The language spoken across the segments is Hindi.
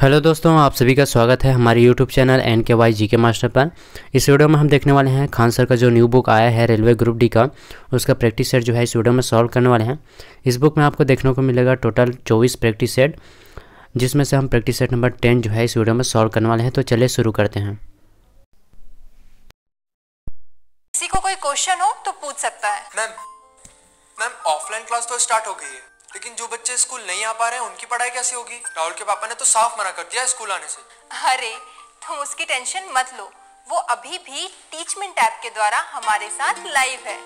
हेलो दोस्तों, आप सभी का स्वागत है हमारे YouTube channel NKY GK master पर। इस वीडियो में हम देखने वाले हैं खान सर का जो न्यू बुक आया है रेलवे ग्रुप डी का, उसका प्रैक्टिस सेट जो है इस वीडियो में सॉल्व करने वाले हैं। इस बुक में आपको देखने को मिलेगा टोटल 24 प्रैक्टिस सेट, जिसमें से हम प्रैक्टिस सेट नंबर 10 जो है इस वीडियो में सॉल्व करने वाले हैं। तो चलिए शुरू करते हैं। किसी को कोई क्वेश्चन हो तो पूछ सकता है। मैम ऑफलाइन क्लास तो स्टार्ट हो गई है, लेकिन जो बच्चे स्कूल नहीं आ पा रहे हैं उनकी पढ़ाई कैसे होगी? राहुल के पापा ने तो साफ मना कर दिया स्कूल आने से। अरे तुम उसकी टेंशन मत लो, वो अभी भी टीचमेंट ऐप के द्वारा हमारे साथ लाइव है।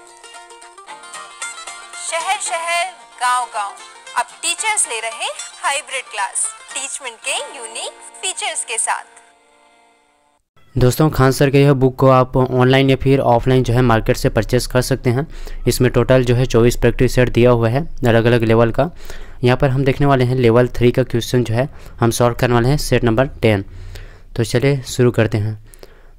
शहर शहर गांव गांव अब टीचर्स ले रहे हाइब्रिड क्लास टीचमेंट के यूनिक फीचर्स के साथ। दोस्तों, खान सर के यह बुक को आप ऑनलाइन या फिर ऑफलाइन जो है मार्केट से परचेस कर सकते हैं। इसमें टोटल जो है 24 प्रैक्टिस सेट दिया हुआ है अलग अलग लेवल का। यहाँ पर हम देखने वाले हैं लेवल 3 का क्वेश्चन जो है हम सॉल्व करने वाले हैं सेट नंबर 10। तो चलिए शुरू करते हैं।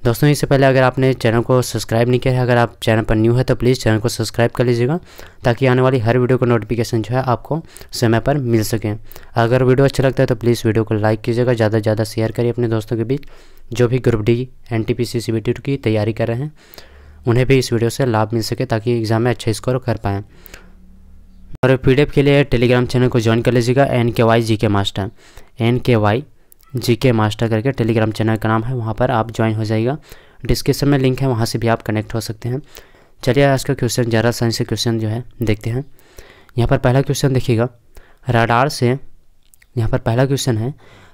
दोस्तों, इससे पहले अगर आपने चैनल को सब्सक्राइब नहीं किया है, अगर आप चैनल पर न्यू है तो प्लीज़ चैनल को सब्सक्राइब कर लीजिएगा, ताकि आने वाली हर वीडियो का नोटिफिकेशन जो है आपको समय पर मिल सके। अगर वीडियो अच्छा लगता है तो प्लीज़ वीडियो को लाइक कीजिएगा, ज़्यादा से ज़्यादा शेयर करिए अपने दोस्तों के बीच जो भी ग्रुप डी NTPC CBT की तैयारी कर रहे हैं, उन्हें भी इस वीडियो से लाभ मिल सके, ताकि एग्ज़ाम में अच्छा स्कोर कर पाएँ। और PDF के लिए टेलीग्राम चैनल को ज्वाइन कर लीजिएगा, NKY GK master, NKY GK master करके टेलीग्राम चैनल का नाम है, वहाँ पर आप ज्वाइन हो जाइएगा। डिस्क्रिप्शन में लिंक है, वहाँ से भी आप कनेक्ट हो सकते हैं। चलिए आज का क्वेश्चन ज़रा साइंस से क्वेश्चन जो है देखते हैं। यहाँ पर पहला क्वेश्चन देखिएगा, राडार से, यहाँ पर पहला क्वेश्चन है,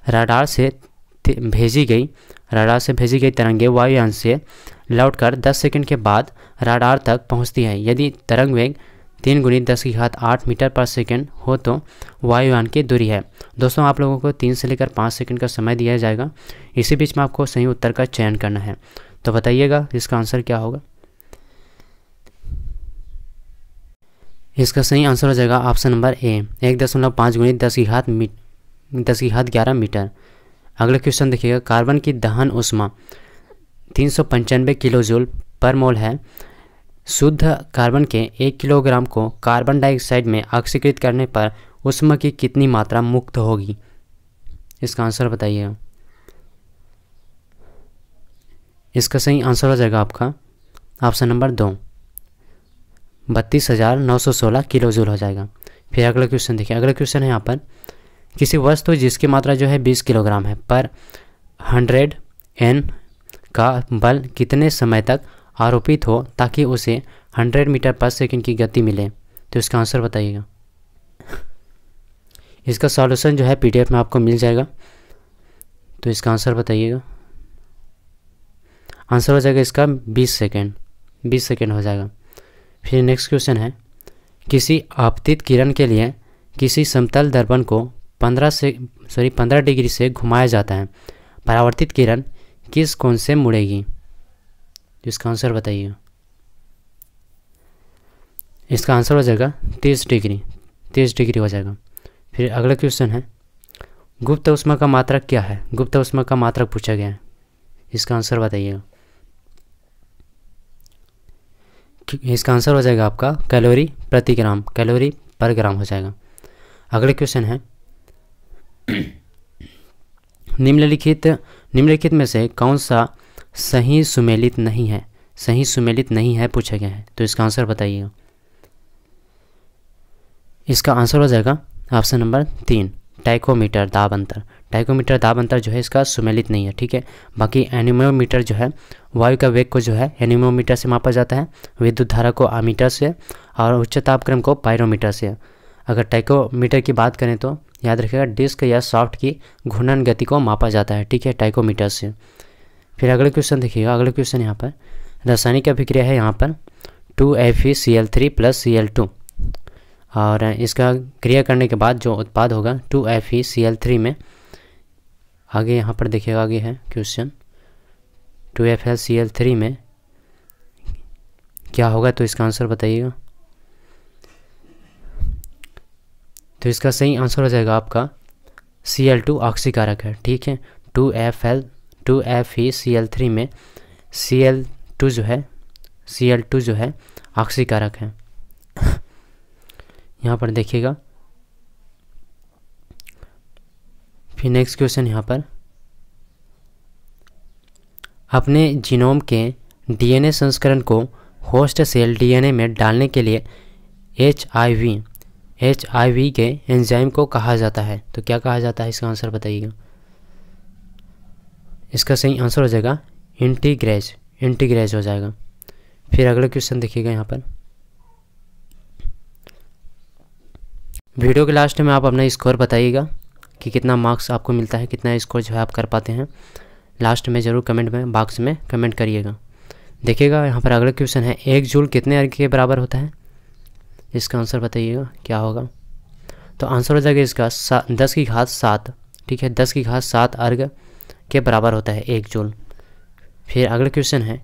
राडार से भेजी गई तरंगें वायुयान से लौटकर 10 सेकंड के बाद राडार तक पहुँचती है। यदि तरंग वेग 3 × 10⁸ मीटर पर सेकंड हो तो वायुयान की दूरी है। दोस्तों, आप लोगों को 3 से लेकर 5 सेकंड का समय दिया जाएगा। इसी बीच में आपको सही उत्तर का चयन करना है। तो बताइएगा इसका आंसर क्या होगा। इसका सही आंसर हो जाएगा ऑप्शन नंबर ए, 1.5 × 10⁻11 मीटर। अगला क्वेश्चन देखिएगा, कार्बन की दहन ऊष्मा 395 किलो जूल पर मोल है। शुद्ध कार्बन के 1 किलोग्राम को कार्बन डाइऑक्साइड में ऑक्सीकृत करने पर ऊष्मा की कितनी मात्रा मुक्त होगी? इसका आंसर बताइएगा। इसका सही आंसर हो जाएगा आपका ऑप्शन नंबर 2, 32,916 किलो जूल हो जाएगा। फिर अगला क्वेश्चन देखिए, अगला क्वेश्चन है यहाँ पर, किसी वस्तु जिसकी मात्रा जो है 20 किलोग्राम है पर 100 N का बल कितने समय तक आरोपित हो ताकि उसे 100 मीटर पर सेकंड की गति मिले? तो इसका आंसर बताइएगा। इसका सॉल्यूशन जो है PDF में आपको मिल जाएगा। तो इसका आंसर बताइएगा। आंसर हो जाएगा इसका 20 सेकंड हो जाएगा। फिर नेक्स्ट क्वेश्चन है, किसी आपतित किरण के लिए किसी समतल दर्पण को 15 डिग्री से घुमाया जाता है। परावर्तित किरण किस कोण से मुड़ेगी? इसका आंसर बताइएगा। इसका आंसर हो जाएगा 30 डिग्री हो जाएगा। फिर अगला क्वेश्चन है, गुप्त ऊष्मा का मात्रक क्या है? गुप्त ऊष्मा का मात्रक पूछा गया है, इसका आंसर बताइएगा। इसका आंसर हो जाएगा आपका कैलोरी पर ग्राम हो जाएगा। अगला क्वेश्चन है, निम्नलिखित में से कौन सा सही सुमेलित नहीं है पूछा गया है। तो इसका आंसर बताइएगा। इसका आंसर हो जाएगा ऑप्शन नंबर 3, टाइकोमीटर दाब अंतर जो है इसका सुमेलित नहीं है। ठीक है, बाकी एनीमोमीटर जो है वायु का वेग को जो है एनीमोमीटर से मापा जाता है, विद्युत धारा को अमीटर से, और उच्च तापक्रम को पायरोमीटर से। अगर टाइकोमीटर की बात करें तो याद रखिएगा डिस्क या सॉफ्ट की घूर्णन गति को मापा जाता है। ठीक है, टाइकोमीटर से। फिर अगले क्वेश्चन देखिएगा, अगले क्वेश्चन यहाँ पर रासायनिक अभिक्रिया है यहाँ पर 2FeCl3 + Cl2, और इसका क्रिया करने के बाद जो उत्पाद होगा 2FeCl3 में, आगे यहाँ पर देखिएगा, आगे है क्वेश्चन 2FeCl3 में क्या होगा? तो इसका आंसर बताइएगा। तो इसका सही आंसर हो जाएगा आपका Cl2 ऑक्सीकारक है। ठीक है, 2FeCl3 में Cl2 जो है ऑक्सीकारक है। यहाँ पर देखिएगा, फिर नेक्स्ट क्वेश्चन यहाँ पर, अपने जीनोम के डीएनए संस्करण को होस्ट सेल डीएनए में डालने के लिए एचआईवी के एंजाइम को कहा जाता है। तो क्या कहा जाता है, इसका आंसर बताइएगा। इसका सही आंसर हो जाएगा इंटीग्रेज हो जाएगा। फिर अगला क्वेश्चन देखिएगा यहाँ पर, वीडियो के लास्ट में आप अपना स्कोर बताइएगा कि कितना मार्क्स आपको मिलता है, कितना स्कोर जो है आप कर पाते हैं। लास्ट में ज़रूर कमेंट में बॉक्स में कमेंट करिएगा। देखिएगा यहाँ पर अगला क्वेश्चन है, 1 जूल कितने अर्घ के बराबर होता है। इसका आंसर बताइएगा क्या होगा। तो आंसर हो जाएगा इसका 10 की घात 7, ठीक है, 10 की घात 7 अर्घ के बराबर होता है 1 जूल। फिर अगला क्वेश्चन है,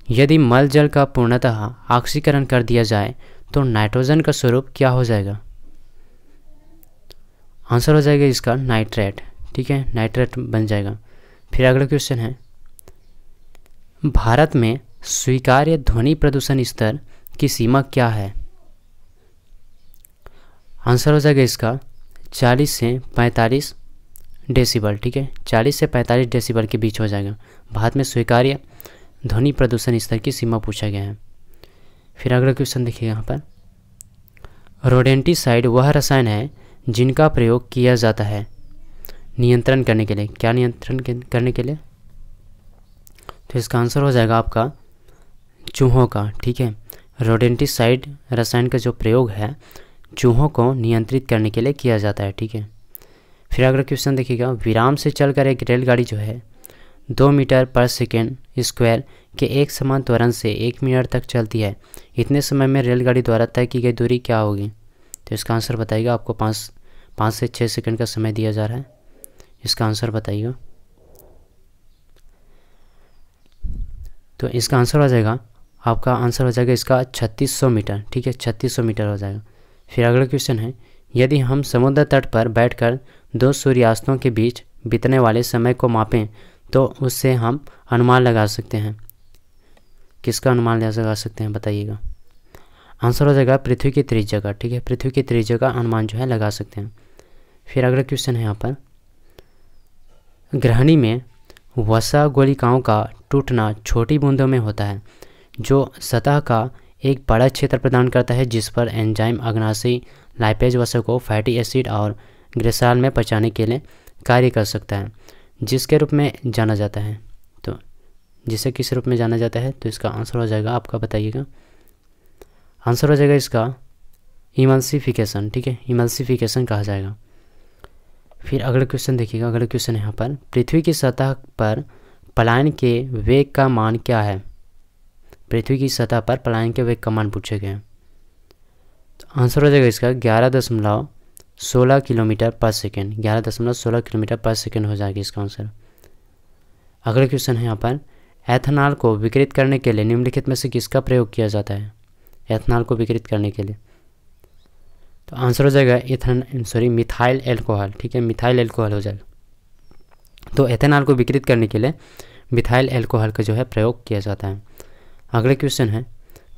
यदि मल जल का पूर्णतः ऑक्सीकरण कर दिया जाए तो नाइट्रोजन का स्वरूप क्या हो जाएगा। आंसर हो जाएगा इसका नाइट्रेट, ठीक है, नाइट्रेट बन जाएगा। फिर अगला क्वेश्चन है, भारत में स्वीकार्य ध्वनि प्रदूषण स्तर की सीमा क्या है। आंसर हो जाएगा इसका 40 से 45 डेसिबल, ठीक है, 40 से 45 डेसिबल के बीच हो जाएगा। भारत में स्वीकार्य ध्वनि प्रदूषण स्तर की सीमा पूछा गया है। फिर अगला क्वेश्चन देखिए यहाँ पर, रोडेंटिसाइड वह रसायन है जिनका प्रयोग किया जाता है नियंत्रण करने के लिए। क्या नियंत्रण करने के लिए, तो इसका आंसर हो जाएगा आपका चूहों का, ठीक है। रोडेंटिसाइड रसायन का जो प्रयोग है चूहों को नियंत्रित करने के लिए किया जाता है, ठीक है। फिर अगला क्वेश्चन देखिएगा, विराम से चलकर एक रेलगाड़ी जो है 2 मीटर पर सेकेंड स्क्वायर के एक समान त्वरण से 1 मिनट तक चलती है। इतने समय में रेलगाड़ी द्वारा तय की गई दूरी क्या होगी। तो इसका आंसर बताइएगा। आपको 5 से 6 सेकंड का समय दिया जा रहा है, इसका आंसर बताइएगा। तो इसका आंसर हो जाएगा, आपका आंसर हो जाएगा इसका 3600 मीटर, ठीक है, 3600 मीटर हो जाएगा। फिर अगला क्वेश्चन है, यदि हम समुद्र तट पर बैठकर 2 सूर्यास्तों के बीच बीतने वाले समय को मापें तो उससे हम अनुमान लगा सकते हैं। किसका अनुमान लगा सकते हैं बताइएगा। आंसर हो जाएगा पृथ्वी की त्रिज्या का, ठीक है, पृथ्वी की त्रिज्या का अनुमान जो है लगा सकते हैं। फिर अगला क्वेश्चन है यहाँ पर, ग्रहणी में वसा गोलिकाओं का टूटना छोटी बूंदों में होता है जो सतह का एक बड़ा क्षेत्र प्रदान करता है, जिस पर एंजाइम अग्नाशयी लाइपेज वसा को फैटी एसिड और ग्लिसरॉल में पचाने के लिए कार्य कर सकता है, जिसके रूप में जाना जाता है। तो जिसे किस रूप में जाना जाता है, तो इसका आंसर हो जाएगा, आपका बताइएगा। आंसर हो जाएगा इसका इमल्सिफिकेशन, ठीक है, इमल्सिफिकेशन कहा जाएगा। फिर अगला क्वेश्चन देखिएगा, अगला क्वेश्चन यहाँ पर, पृथ्वी की सतह पर पलायन के वेग का मान क्या है। पृथ्वी की सतह पर पलायन के वेग का मान पूछे गए हैं। तो आंसर हो जाएगा इसका 11.16 किलोमीटर पर सेकेंड, 11.16 किलोमीटर पर सेकेंड हो जाएगा इसका आंसर। अगला क्वेश्चन है यहाँ पर, एथेनॉल को विकृत करने के लिए निम्नलिखित में से किसका प्रयोग किया जाता है। एथेनॉल को विकृत करने के लिए, तो आंसर हो जाएगा मिथाइल एल्कोहल, ठीक है, मिथाइल एल्कोहल हो जाएगा। तो एथेनॉल को विकृत करने के लिए मिथाइल एल्कोहल का जो है प्रयोग किया जाता है। अगला क्वेश्चन है,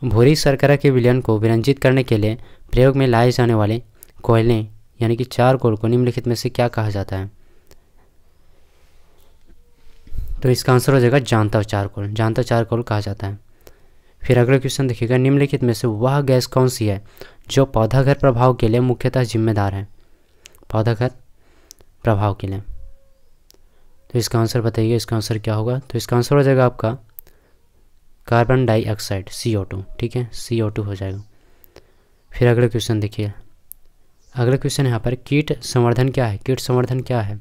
भूरी शर्करा के विलयन को विरंजित करने के लिए प्रयोग में लाए जाने वाले कोयले यानी कि चारकोल को निम्नलिखित में से क्या कहा जाता है। तो इसका आंसर हो जाएगा जानता चारकोल, जानता चारकोल कहा जाता है। फिर अगला क्वेश्चन देखिएगा, निम्नलिखित में से वह गैस कौन सी है जो पौधाघर प्रभाव के लिए मुख्यतः जिम्मेदार है। पौधाघर प्रभाव के लिए, तो इसका आंसर बताइए, इसका आंसर क्या होगा। तो इसका आंसर हो जाएगा आपका कार्बन डाइऑक्साइड CO2, ठीक है, CO2 हो जाएगा। फिर अगला क्वेश्चन देखिए, अगला क्वेश्चन यहाँ पर, कीट संवर्धन क्या है। कीट संवर्धन क्या है,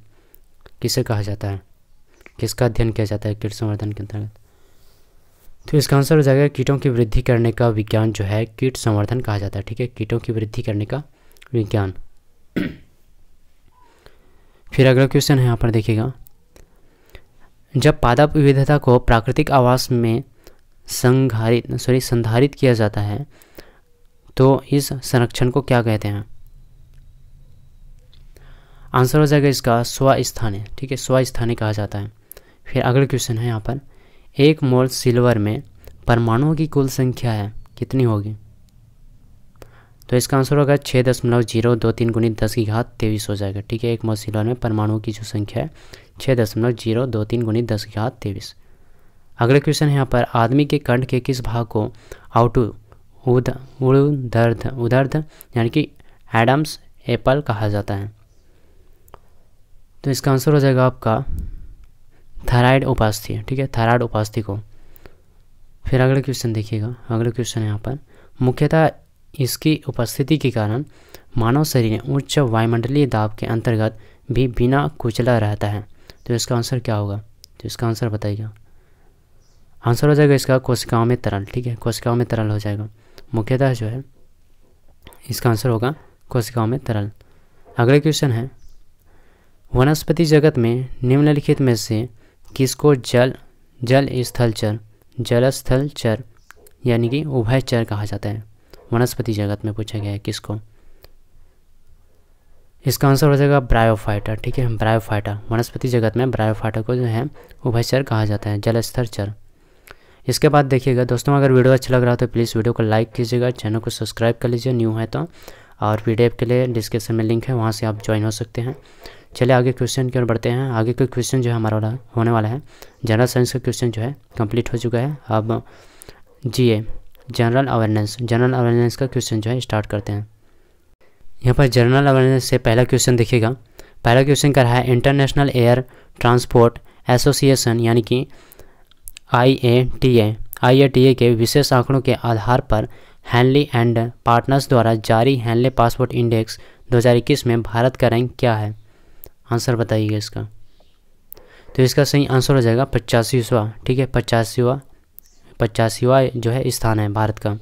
किसे कहा जाता है, किसका अध्ययन किया जाता है कीट संवर्धन के अंतर्गत। तो इसका आंसर हो जाएगा कीटों की वृद्धि करने का विज्ञान जो है कीट संवर्धन कहा जाता है, ठीक है, कीटों की वृद्धि करने का विज्ञान। फिर अगला क्वेश्चन है यहाँ पर देखिएगा, जब पादप विविधता को प्राकृतिक आवास में संधारित किया जाता है तो इस संरक्षण को क्या कहते हैं। आंसर हो जाएगा इसका स्वस्थानीय, ठीक है, स्वस्थानीय कहा जाता है। फिर अगला क्वेश्चन है यहाँ पर, 1 मोल सिल्वर में परमाणुओं की कुल संख्या है कितनी होगी। तो इसका आंसर होगा 6.023 गुणित 10 की घात 23 हो जाएगा। ठीक है, एक मॉलिक्यूल में परमाणुओं की जो संख्या है 6.023 गुणित 10 की घात 23। अगले क्वेश्चन है यहाँ पर, आदमी के कंठ के किस भाग को उदर्ध यानी कि एडम्स एप्पल कहा जाता है? तो इसका आंसर हो जाएगा आपका थायराइड उपास्थि। ठीक है, थायराइड उपास्थि को। फिर अगले क्वेश्चन देखिएगा, अगले क्वेश्चन यहाँ पर, मुख्यतः इसकी उपस्थिति के कारण मानव शरीर उच्च वायुमंडलीय दाब के अंतर्गत भी बिना कुचला रहता है। तो इसका आंसर क्या होगा? तो इसका आंसर बताइएगा। आंसर हो जाएगा इसका कोशिकाओं में तरल। ठीक है, कोशिकाओं में तरल हो जाएगा। मुख्यतः जो है इसका आंसर होगा कोशिकाओं में तरल। अगले क्वेश्चन है, वनस्पति जगत में निम्नलिखित में से किसको जल स्थल चर यानी कि उभयचर कहा जाता है? वनस्पति जगत में पूछा गया है किसको? इसका आंसर हो जाएगा ब्रायोफाइटा। ठीक है, ब्रायोफाइटा। वनस्पति जगत में ब्रायोफाइटा को जो है उभयचर कहा जाता है, जलस्तर चर। इसके बाद देखिएगा दोस्तों, अगर वीडियो अच्छा लग रहा हो तो प्लीज़ वीडियो को लाइक कीजिएगा, चैनल को सब्सक्राइब कर लीजिए न्यू है तो, और पीडीएफ के लिए डिस्क्रिप्शन में लिंक है, वहाँ से आप ज्वाइन हो सकते हैं। चलिए आगे क्वेश्चन की ओर बढ़ते हैं। आगे का क्वेश्चन जो है हमारा होने वाला है, जनरल साइंस का क्वेश्चन जो है कंप्लीट हो चुका है। अब जीए जनरल अवेयरनेस का क्वेश्चन जो है स्टार्ट करते हैं। यहाँ पर जनरल अवेयरनेस से पहला क्वेश्चन देखिएगा। पहला क्वेश्चन कर रहा है, इंटरनेशनल एयर ट्रांसपोर्ट एसोसिएशन यानी कि IATA के विशेष आंकड़ों के आधार पर हैनली एंड पार्टनर्स द्वारा जारी हैनले पासपोर्ट इंडेक्स 2021 में भारत का रैंक क्या है? आंसर बताइएगा इसका। तो इसका सही आंसर हो जाएगा 85वां। ठीक है, 85वां जो है स्थान है भारत का।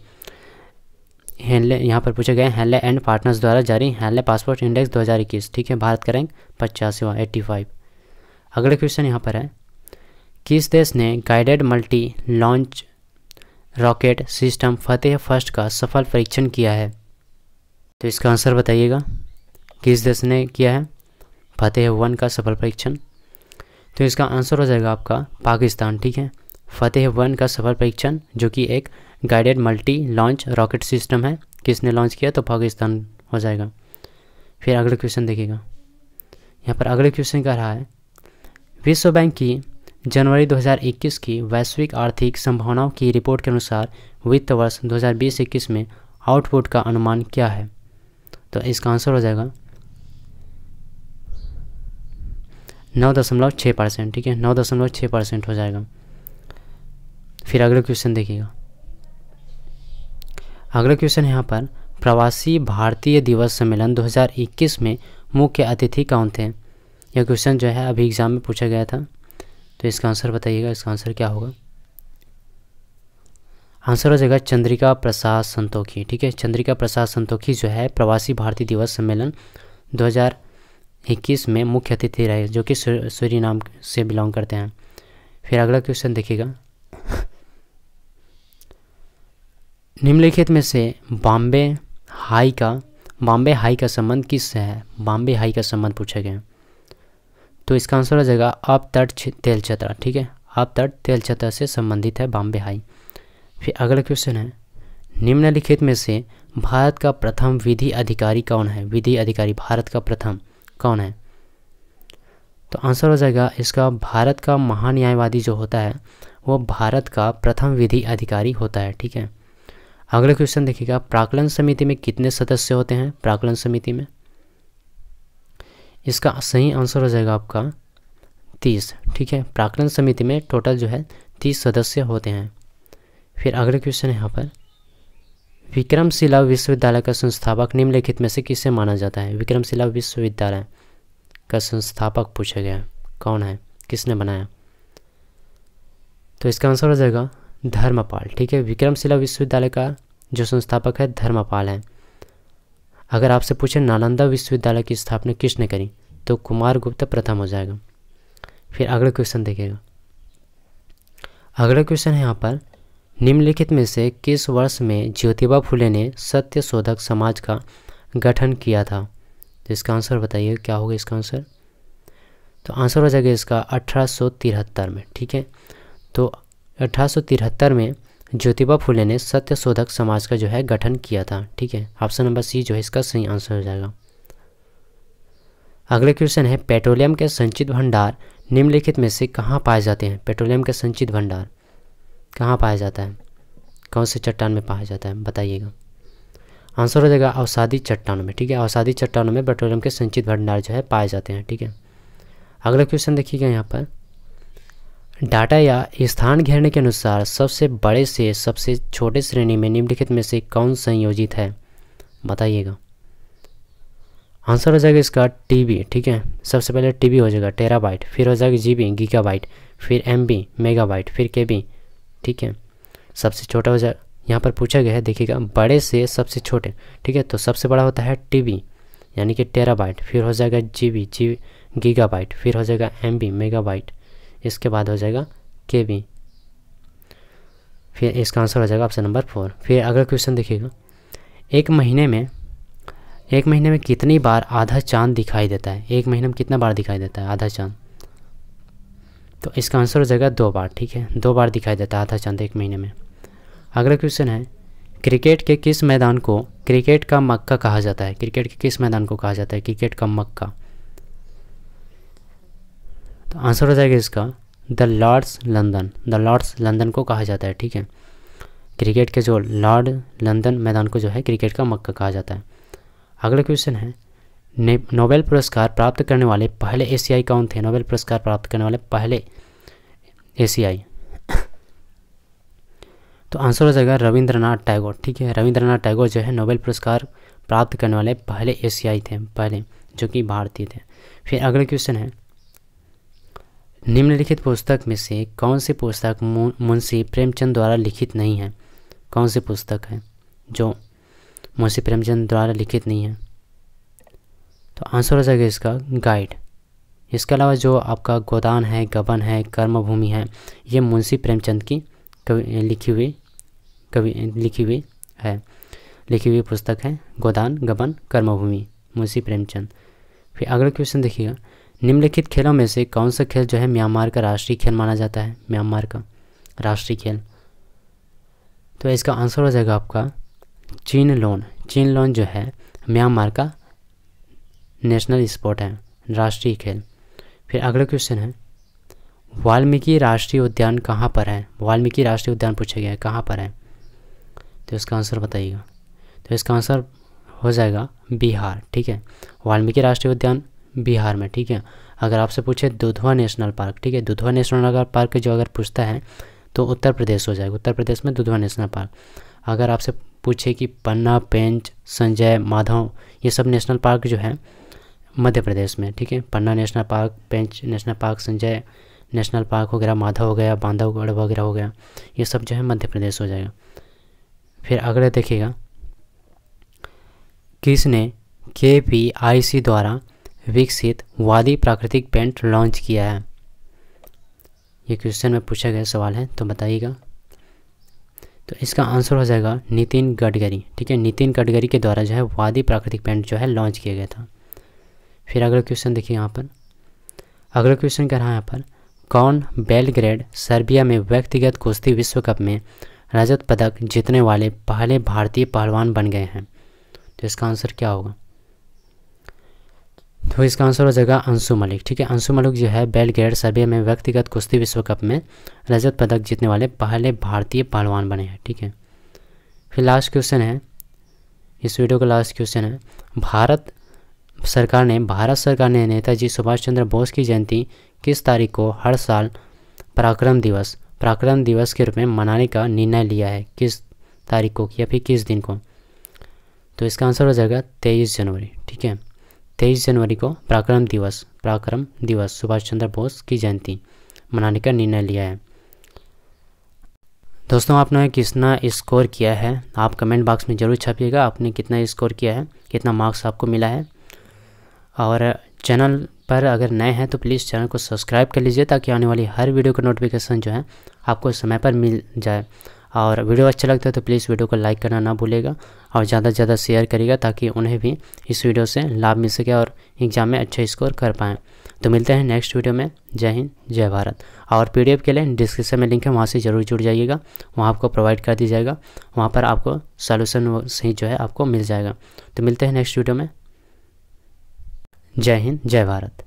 हैनले यहाँ पर पूछा गया हैनले एंड पार्टनर्स द्वारा जारी हैनले पासपोर्ट इंडेक्स 2021। ठीक है, भारत का रैंक 85वां 85। अगले क्वेश्चन यहाँ पर है, किस देश ने guided multi launch rocket system Fateh first का सफल परीक्षण किया है? तो इसका आंसर बताइएगा, किस देश ने किया है फतेह 1 का सफल परीक्षण? तो इसका आंसर हो जाएगा आपका पाकिस्तान। ठीक है, फतेह 1 का सफल परीक्षण जो कि एक guided multi launch rocket system है, किसने लॉन्च किया? तो पाकिस्तान हो जाएगा। फिर अगले क्वेश्चन देखिएगा। यहाँ पर अगले क्वेश्चन का रहा है, विश्व बैंक की जनवरी 2021 की वैश्विक आर्थिक संभावनाओं की रिपोर्ट के अनुसार वित्त वर्ष 2020-21 में आउटपुट का अनुमान क्या है? तो इसका आंसर हो जाएगा 9.6%। ठीक है, 9.6% हो जाएगा। फिर अगले क्वेश्चन देखिएगा। अगला क्वेश्चन यहाँ पर, प्रवासी भारतीय दिवस सम्मेलन 2021 में मुख्य अतिथि कौन थे? यह क्वेश्चन जो है अभी एग्जाम में पूछा गया था। तो इसका आंसर बताइएगा, इसका आंसर क्या होगा? आंसर हो जाएगा चंद्रिका प्रसाद संतोखी। ठीक है, चंद्रिका प्रसाद संतोखी जो है प्रवासी भारतीय दिवस सम्मेलन 2021 में मुख्य अतिथि रहे, जो कि सूरीनाम से बिलोंग करते हैं। फिर अगला क्वेश्चन देखिएगा, निम्नलिखित में से बॉम्बे हाई का संबंध किससे है? बॉम्बे हाई का संबंध पूछा गया। तो इसका आंसर हो जाएगा अपतट तेल क्षेत्र। ठीक है, अपतट तेल क्षेत्र से संबंधित है बॉम्बे हाई। फिर अगला क्वेश्चन है, निम्नलिखित में से भारत का प्रथम विधि अधिकारी कौन है? विधि अधिकारी भारत का प्रथम कौन है? तो आंसर हो जाएगा इसका, भारत का महान्यायवादी जो होता है वो भारत का प्रथम विधि अधिकारी होता है। ठीक है, अगला क्वेश्चन देखिएगा, प्राक्कलन समिति में कितने सदस्य होते हैं? प्राक्कलन समिति में इसका सही आंसर हो जाएगा आपका 30। ठीक है, प्राक्कलन समिति में टोटल जो है 30 सदस्य होते हैं। फिर अगले क्वेश्चन यहाँ पर, विक्रमशिला विश्वविद्यालय का संस्थापक निम्नलिखित में से किसे माना जाता है? विक्रमशिला विश्वविद्यालय का संस्थापक पूछा गया, कौन है, किसने बनाया? तो इसका आंसर हो जाएगा धर्मपाल। ठीक है, विक्रमशिला विश्वविद्यालय का जो संस्थापक है धर्मपाल है। अगर आपसे पूछे नालंदा विश्वविद्यालय की स्थापना किसने करी? तो कुमारगुप्त प्रथम हो जाएगा। फिर अगला क्वेश्चन देखिएगा। अगला क्वेश्चन है यहाँ पर, निम्नलिखित में से किस वर्ष में ज्योतिबा फुले ने सत्य शोधक समाज का गठन किया था? तो इसका आंसर बताइए, क्या होगा इसका आंसर? तो आंसर हो जाएगा इसका 1873 में। ठीक है, तो 1873 में ज्योतिबा फुले ने सत्य शोधक समाज का जो है गठन किया था। ठीक है, ऑप्शन नंबर सी जो है इसका सही आंसर हो जाएगा। अगले क्वेश्चन है पेट्रोलियम के संचित भंडार निम्नलिखित में से कहाँ पाए जाते हैं? पेट्रोलियम के संचित भंडार कहाँ पाया जाता है? कौन से चट्टान में पाया जाता है बताइएगा। आंसर हो जाएगा अवसादी चट्टानों में। ठीक है, अवसादी चट्टानों में पेट्रोलियम के संचित भंडार जो है पाए जाते हैं। ठीक है, अगला क्वेश्चन देखिएगा यहाँ पर, डाटा या स्थान घेरने के अनुसार सबसे बड़े से सबसे छोटे श्रेणी में निम्नलिखित में से कौन संयोजित है बताइएगा। आंसर हो जाएगा इसका टीबी। ठीक है, सबसे पहले टीबी हो जाएगा टेराबाइट, फिर हो जाएगा जीबी गीगाबाइट, फिर एमबी मेगाबाइट, फिर केबी। ठीक है, सबसे छोटा हो जाएगा, यहाँ पर पूछा गया है देखिएगा बड़े से सबसे छोटे। ठीक है, तो सबसे बड़ा होता है टीबी यानी कि टेराबाइट, फिर हो जाएगा जीबी गीगाबाइट, फिर हो जाएगा एमबी मेगाबाइट, इसके बाद हो जाएगा केबी, फिर इसका आंसर हो जाएगा ऑप्शन नंबर 4। फिर अगला क्वेश्चन देखिएगा, एक महीने में कितनी बार आधा चांद दिखाई देता है? एक महीने में कितना बार दिखाई देता है आधा चांद? तो इसका आंसर हो जाएगा 2 बार। ठीक है, 2 बार दिखाई देता है आधा चांद एक महीने में। अगला क्वेश्चन है, क्रिकेट के किस मैदान को क्रिकेट का मक्का कहा जाता है? क्रिकेट के किस मैदान को कहा जाता है क्रिकेट का मक्का? तो आंसर हो जाएगा इसका द लॉर्ड्स लंदन को कहा जाता है। ठीक है, क्रिकेट के जो लॉर्ड लंदन मैदान को जो है क्रिकेट का मक्का कहा जाता है। अगला क्वेश्चन है, नोबेल पुरस्कार प्राप्त करने वाले पहले एशियाई कौन थे? नोबेल पुरस्कार प्राप्त करने वाले पहले एशियाई, तो आंसर हो जाएगा रविंद्रनाथ टैगोर। ठीक है, रविंद्रनाथ टैगोर जो है नोबेल पुरस्कार प्राप्त करने वाले पहले एशियाई थे, पहले जो कि भारतीय थे। फिर अगला क्वेश्चन है, निम्नलिखित पुस्तक में से कौन सी पुस्तक मुंशी प्रेमचंद द्वारा लिखित नहीं है? कौन सी पुस्तक है जो मुंशी प्रेमचंद द्वारा लिखित नहीं है? तो आंसर हो जाएगा इसका गाइड। इसके अलावा जो आपका गोदान है, गबन है, कर्मभूमि है, ये मुंशी प्रेमचंद की लिखी हुई पुस्तक है, गोदान गबन कर्मभूमि मुंशी प्रेमचंद। फिर अगला क्वेश्चन देखिएगा, निम्नलिखित खेलों में से कौन सा खेल जो है म्यांमार का राष्ट्रीय खेल माना जाता है? म्यांमार का राष्ट्रीय खेल, तो इसका आंसर हो जाएगा आपका चीन लोन जो है म्यांमार का नेशनल स्पोर्ट है, राष्ट्रीय खेल। फिर अगला क्वेश्चन है, वाल्मीकि राष्ट्रीय उद्यान कहाँ पर है? वाल्मीकि राष्ट्रीय उद्यान पूछा गया है, कहाँ पर है? तो इसका आंसर बताइएगा। तो इसका आंसर हो जाएगा बिहार। ठीक है, वाल्मीकि राष्ट्रीय उद्यान बिहार में। ठीक है, अगर आपसे पूछे दुधवा नेशनल पार्क, ठीक है, दुधवा नेशनल पार्क जो अगर पूछता है तो उत्तर प्रदेश हो जाएगा, उत्तर प्रदेश में दुधवा नेशनल पार्क। अगर आपसे पूछे कि पन्ना, पेंच, संजय, माधव, ये सब नेशनल पार्क जो है मध्य प्रदेश में। ठीक है, Panna national park, Pench national park, Sanjay national park वगैरह, माधव हो गया, बांधवगढ़ वगैरह हो गया, ये सब जो है मध्य प्रदेश हो जाएगा। फिर अगले देखिएगा, किसने KPIC द्वारा विकसित वादी प्राकृतिक पेंट लॉन्च किया है? ये क्वेश्चन में पूछा गया सवाल है, तो बताइएगा। तो इसका आंसर हो जाएगा नितिन गडकरी। ठीक है, नितिन गडकरी के द्वारा जो है वादी प्राकृतिक पेंट जो है लॉन्च किया गया था। फिर अगला क्वेश्चन देखिए यहाँ पर, अगला क्वेश्चन कह रहा है यहाँ पर, कौन बेलग्रेड सर्बिया में व्यक्तिगत कुश्ती विश्व कप में रजत पदक जीतने वाले पहले भारतीय पहलवान बन गए हैं? तो इसका आंसर क्या होगा? तो इसका आंसर हो जाएगा अंशु मलिक। ठीक है, अंशु मलिक जो है बेलग्रेड सर्बिया में व्यक्तिगत कुश्ती विश्व कप में रजत पदक जीतने वाले पहले भारतीय पहलवान बने हैं। ठीक है, फिर लास्ट क्वेश्चन है, इस वीडियो का लास्ट क्वेश्चन है, भारत सरकार ने नेताजी सुभाष चंद्र बोस की जयंती किस तारीख को हर साल पराक्रम दिवस के रूप में मनाने का निर्णय लिया है? किस तारीख को या फिर किस दिन को? तो इसका आंसर हो जाएगा 23 जनवरी। ठीक है, 23 जनवरी को पराक्रम दिवस सुभाष चंद्र बोस की जयंती मनाने का निर्णय लिया है। दोस्तों, आपने कितना स्कोर किया है आप कमेंट बॉक्स में ज़रूर छापिएगा। आपने कितना स्कोर किया है, कितना मार्क्स आपको मिला है। और चैनल पर अगर नए हैं तो प्लीज़ चैनल को सब्सक्राइब कर लीजिए ताकि आने वाली हर वीडियो का नोटिफिकेशन जो है आपको समय पर मिल जाए। और वीडियो अच्छा लगता है तो प्लीज़ वीडियो को लाइक करना ना भूलिएगा और ज़्यादा से ज़्यादा शेयर करिएगा ताकि उन्हें भी इस वीडियो से लाभ मिल सके और एग्ज़ाम में अच्छा स्कोर कर पाएँ। तो मिलते हैं नेक्स्ट वीडियो में। जय हिंद, जय भारत। और PDF के लिए डिस्क्रिप्शन में लिंक है, वहाँ से ज़रूर जुड़ जाइएगा, वहाँ आपको प्रोवाइड कर दी जाएगा, वहाँ पर आपको सॉल्यूशन सही जो है आपको मिल जाएगा। तो मिलते हैं नेक्स्ट वीडियो में। जय हिंद, जय भारत।